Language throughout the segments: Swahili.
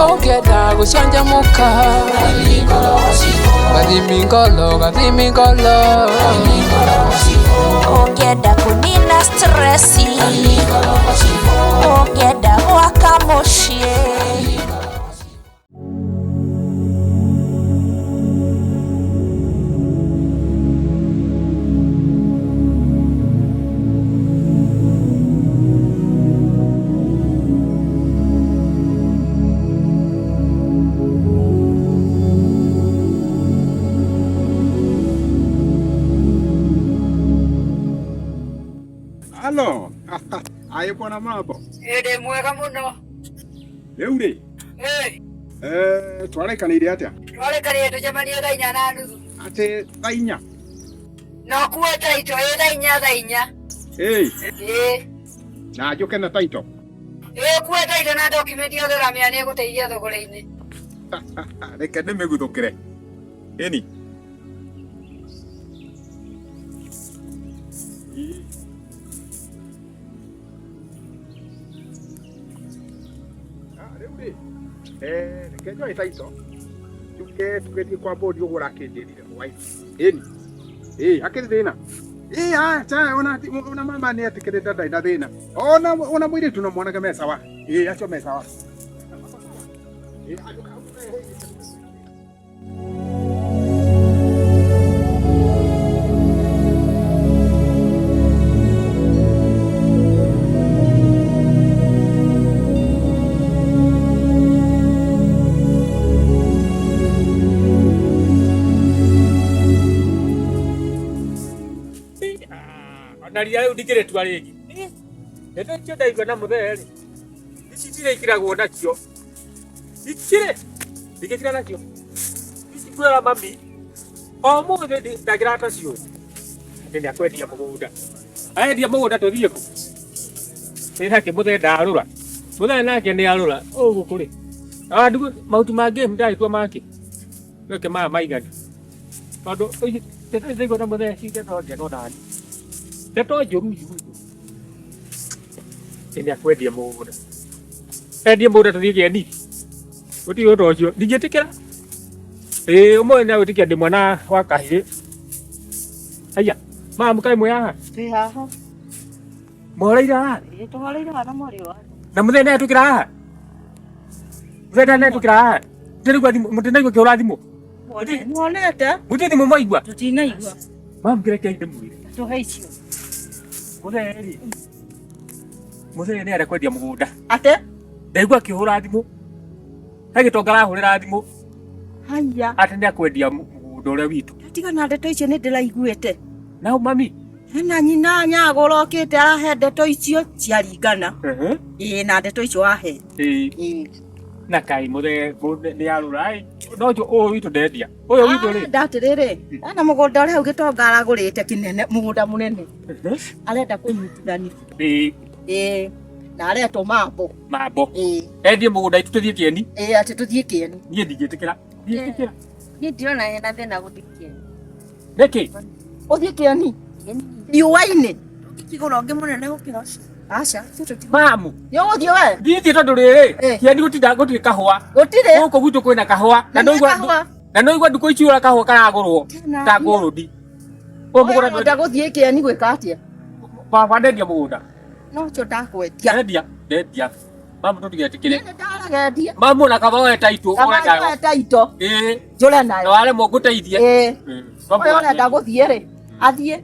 Ogeda gushanjamuka Gadimingolo Ogeda kunina stressi Ogeda wakamoshie Hello. Ayo kwa na mambo. Ede mwega muno. Leure. Twalekanire atia? Twalekanire tujamanie thaa inya na nuthu. Ate thaa inya? No kuwe taito thaa inya. Na njuke na taito? Kuwe taito na document yothe ramia ni guteithia thogore-ini. Reke ndĩmĩguthũkĩre. Ĩni. Reke njoe taito. Tugethi kwa bodi ũgũra kĩndĩrire hwaĩ. Ĩni. Hakĩrĩ thĩna. Acha ona mama ni atikirita ndaina thina. Ona mwiri tu no mwanake me sawa. Acho me sawa. Naria udikire twarigi. Ndio ndio ndaigwa na mutheri. Ici cirekiragwo nakio. Ikire. Ndikira nakio. Ici kwera mami. O muthe ndagira tacio. Ndini akwendia mugunda. Aendia mugunda tuthie ku. Nake muthe ndarura. Muthe nake ni arura. Ugu kuri. Ndugu mautu mangi ndaitwa make. Weke maya maigani. Tondu tete ndaigwa na muthe cinde no ngeno ndani. Ndeto njuru Ende akwendia mugunda. Endia mugunda tuthie kieni. Uti undu ucio ndingitikira. Umwe na utikia ndi mwana wa kahii. Aya, mama kai muya. Haha. Moreira. Twareira na mori wa. Na muthene tukira. Muthene tukira. Ndirigwa muthene kwa urathimo. Mwonete? Muthene mumaigwa. Tutinaigwa. Mama kireke inde mwire. Tuhaicio. Muthene. Muthene ara kwendia mugunda. Ate? Ndaigwa kihura thimu. Agitongara hurira thimu. Haya. Ate ni akwendia mugunda uria witu. Tiga na ndeto icio ni ndiraiguite. Na mami. Na nyina nyagorokite arahe ndeto icio ciaringana. Na ndeto icio ahe. Na kai muthe ni arurai. No jo o witu ndendia. Uyo witu ri. Ndatiriri. Ana mugunda uri ugitonga aragurite kinene mugunda munene. Arenda kunyitithania. Na aretwo mambo. Mambo. Endie mugunda itu tuthie kieni. Ati tuthie kieni. Nie ndingitikira. Ndingitikira. Ni ndirona hena thina guthie kieni. Niki? Uthie kieni. Riũa-inĩ. Kigũra ũngĩ mũnene gũkĩra ũcio. Aca. Mamu. Yo ũthiĩ we. Ndithi tondu rĩrĩ. Kieni gũtirĩ kahũa. Gũtirĩ. Gũkũ gwitũ kwĩna kahũa. Na no igwa ndukũ ici kahũa karagũrwo. Ta ngũrũndi. Mũgũra ndagũthiĩ kieni gwĩka atĩa? Baba ndendia mũgũnda. No cio ndakwendia. Ndendia. Mamu tũtigetikire. Ndaragendia. Mamu na kabawe taito. Kabawe taito. Njũre nayo. Na wale mũngũteithie. Ũyũ ũrenda gũthiĩ rĩ. Athiĩ.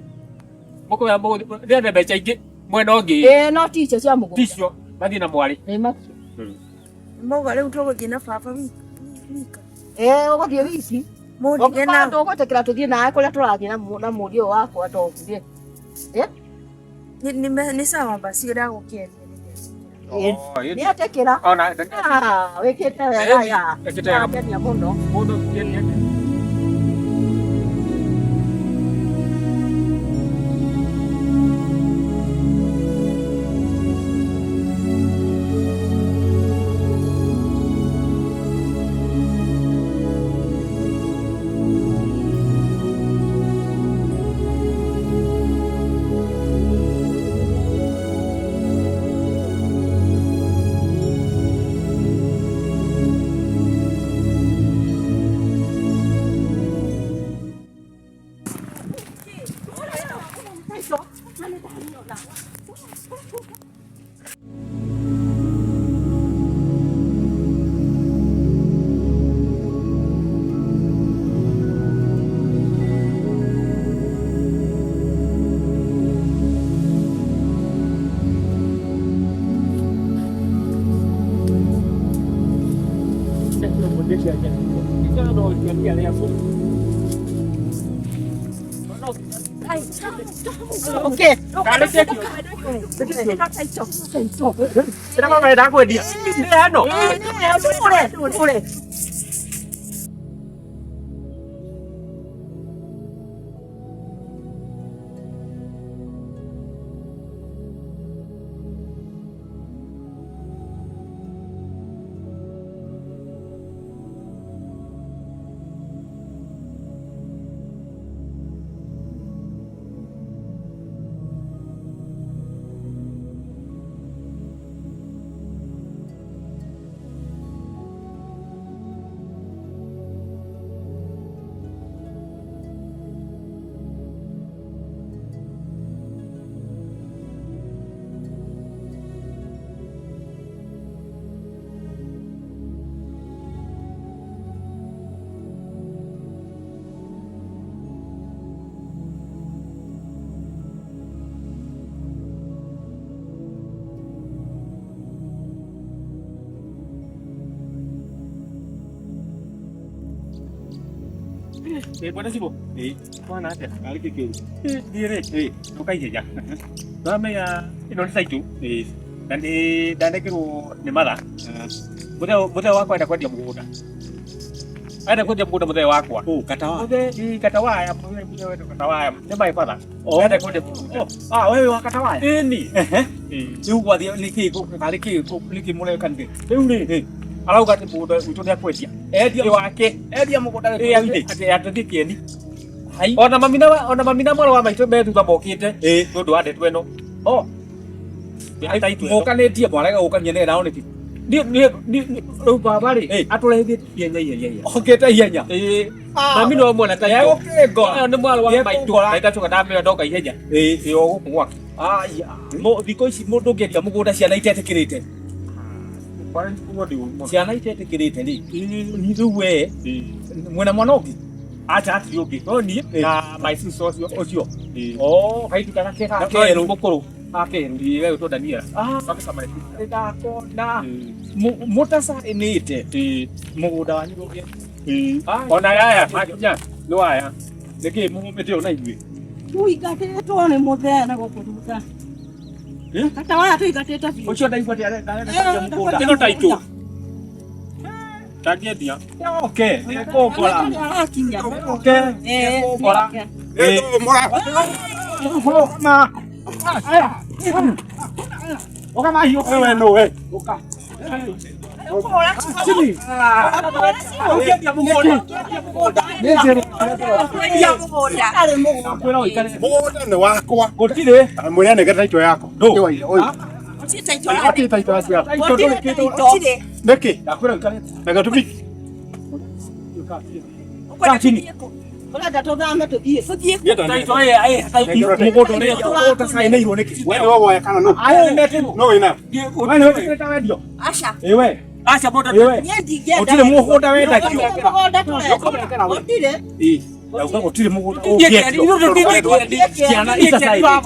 Mũkũya mũgũnda. Ndĩrenda mbeca ingĩ. Mwena ũngĩ. No ti icio cia mũgũnda. Ticio. Mathiĩ na mwarĩ. Macio. Mboga rĩu tũgũthiĩ na baba wika. Ũgũthiĩ wiki. Ũngĩkorwo tũgũtĩkĩra tũthiĩ nawe kũrĩa tũrathiĩ na mũriũ wakwa tũthiĩ. Nĩ sawa basi ũragũkĩendia. Nĩ atĩkĩra. Wĩkĩte wega ya. Ndakenia mũno. Mũndũ kĩenia. Okay. Kale keki. Sina mama enda kwendia. Ndio hano. Ule. Bwana Sibo. Bwana ate. Kale keki. Dire. Ukai ya. Dame ya ino saitu. Dande kiro ni mara. Bude wako enda kwa mugunda. Ada kwa mugunda bude wako. Katawa. Bude katawa ya bude wetu katawa. Nemba ifadha. Ada kwa mugunda. Wewe wa katawa. Ni. Chugwa dia liki ko kale liki mule kange. Beure. Alau gati bude utonia kwetia. Edia wake. Edia mugunda. Ate atithiki ni. Hai. Ona mamina mwana wa maitho be thutha mokite. Ndu ande tweno. Mokanetie mwarega ukanyene nao niki. Ni baba ri atureithie yenya. Okete yenya. Mami no mwana ta. Yego. Ni mwana wa maitho. Maitho tuka ndame ndoka yenya. Yo gukwa. Aya. Mo thiko ici mundu ngeria mugunda ciana itetikirite. Ciana itetikirite ri. Ni ruwe. Mwana ungi. Acha ati ungi. Ni na my sister ocio. Haitu kana keka kero mukuru. Ndi wewe to Dania. Kabisa mali. Ndakona. Mutasa inite. Mugunda wanyu roge. Ona yaya makinya. No aya. Niki mumete ona iwe. Tuigate tone muthena gukuruta. Kata waya tuigatete biũ. Ucio ndaigua ya mugunda. Ino taito. Tagedia. Okay. Nikokora. Okay. Nikokora. Mora. Oka mahi wewe no we. Oka. Chini. Okia mugunda. Mugunda ni wakwa. Gotire. Mwene nege taito yako. Taito asia. Niki. Nega tupiki. Kaa chini. Ola datothame tuthie. Taito mugunda ni utasaina iro niki. Wewe wewe kana no. No ina. Wewe wewe wedio. Asha. Ewe. Asha boda. Nye ndigenda. Otire mugunda wenda kio. Otire. Otire mugunda. Ciana itasaida.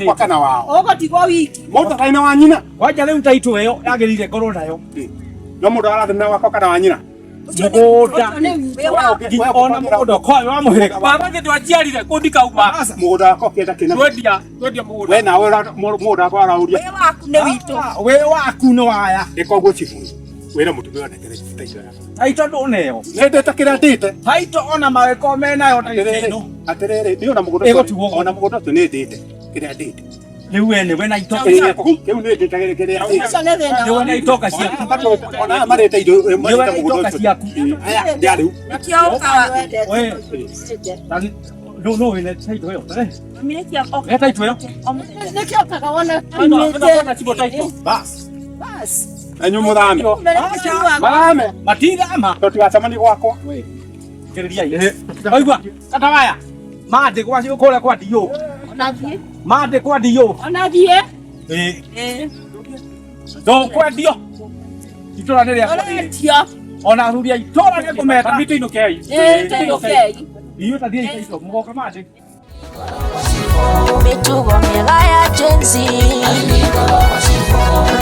Kwa kana wao. Ogotigwo wiki. Mundu kaina wa nyina. Waja riu taito iyo yagirire ngoro nayo. No mundu arathina wako kana wa nyina. Mugunda. Ona mugunda kwa wa muhirika. Baba ngetu aciarire kundi kauma. Mugunda wako kenda kina. Twendia mugunda. We nawe mundu wako arauria. Wewe waku ne wito. We waku no waya. Ikoguo chifu. Wira mutumia onekere taito yako. Taito nduneyo. Nende takira ndite. Taito ona maweko menayo taito. Atirere ni ona mugunda. Ona mugunda tu ndite. Kira ndite. Riu ene we na itoka. Keu ni ndite kira. Acha ne thena. Riu na itoka cia. Ona marete indo Riu itoka ciaku. Aya ndiariu. Akioka. We. No ene taito yo. Aminekia oka. Eta taito yo. Nekioka kaona. Ona chibo taito. Bas. Bas. Enyu muthami. Mame. Matira ama. Tutigacamani gwakwa. We. Kiriria ile. Oigwa. Kata waya. Mande kwa cio kole kwa dio. Onathie. Mande kwa dio. Onathie. Do kwa dio. Itora nere ya. Onathio. Ona ruria itora ne kumeta mito inokei. Tayokei. Iyo tathia ikaito mugoka mande. Mitugo miega ya jenzi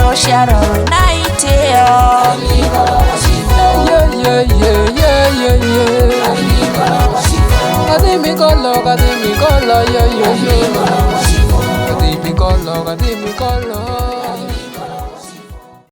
Rosharo naiteo nogathi mikolo